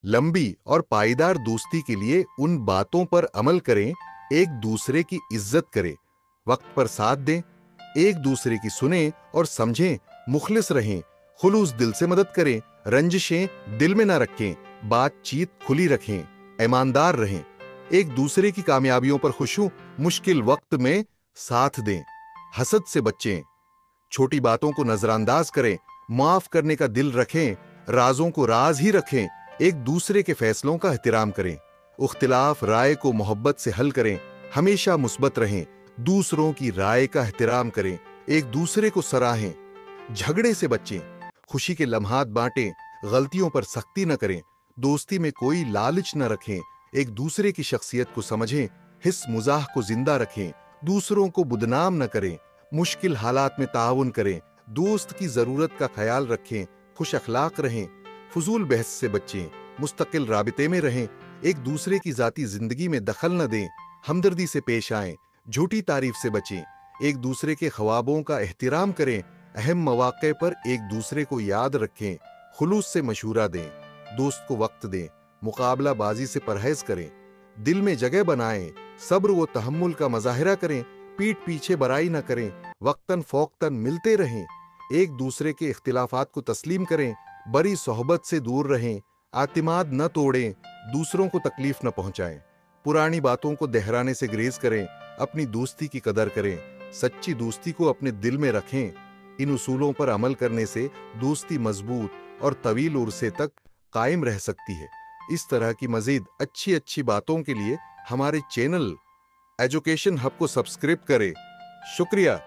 लंबी और पाईदार दोस्ती के लिए उन बातों पर अमल करें, एक दूसरे की इज्जत करें, वक्त पर साथ दें, एक दूसरे की सुनें और समझें, मुखलिस रहें, खुलूस दिल से मदद करें, रंजिशें दिल में ना रखें, बातचीत खुली रखें, ईमानदार रहें, एक दूसरे की कामयाबियों पर खुश हों, मुश्किल वक्त में साथ दें, हसद से बचें, छोटी बातों को नजरअंदाज करें, माफ करने का दिल रखें, राजों को राज ही रखें, एक दूसरे के फैसलों का एहतराम करें, इख्तिलाफ राय को मोहब्बत से हल करें, हमेशा मुस्बत रहें, दूसरों की राय का एहतराम करें, एक दूसरे को सराहें, झगड़े से बचें, खुशी के लम्हात बांटें, गलतियों पर सख्ती न करें, दोस्ती में कोई लालच न रखें, एक दूसरे की शख्सियत को समझें, हिस मुजाह को जिंदा रखें, दूसरों को बदनाम न करें, मुश्किल हालात में ताउन करें, दोस्त की जरूरत का ख्याल रखें, खुश अखलाक रहें, फजूल बहस से बचें, मुस्तकिल राबिते में रहें, एक दूसरे की जाती जिंदगी में दखल न दें, हमदर्दी से पेश आएं, झूठी तारीफ से बचें, एक दूसरे के ख्वाबों का एहतराम करें, अहम मौके पर एक दूसरे को याद रखें, खुलूस से मशूरा दें, दोस्त को वक्त दें, मुकाबला बाजी से परहेज करें, दिल में जगह बनाएं, सब्र व तहम्मुल का मजाहिरा करें, पीठ पीछे बराई न करें, वक्तन फोक्तन मिलते रहें, एक दूसरे के इख्तिलाफात को तस्लीम करें, बड़ी सोहबत से दूर रहें, आतिमाद न तोड़ें, दूसरों को तकलीफ न पहुंचाएं, पुरानी बातों को दोहराने से गुरेज करें, अपनी दोस्ती की कदर करें, सच्ची दोस्ती को अपने दिल में रखें। इन उसूलों पर अमल करने से दोस्ती मजबूत और तवील उर्से तक कायम रह सकती है। इस तरह की मजीद अच्छी अच्छी बातों के लिए हमारे चैनल एजुकेशन हब को सब्सक्राइब करें। शुक्रिया।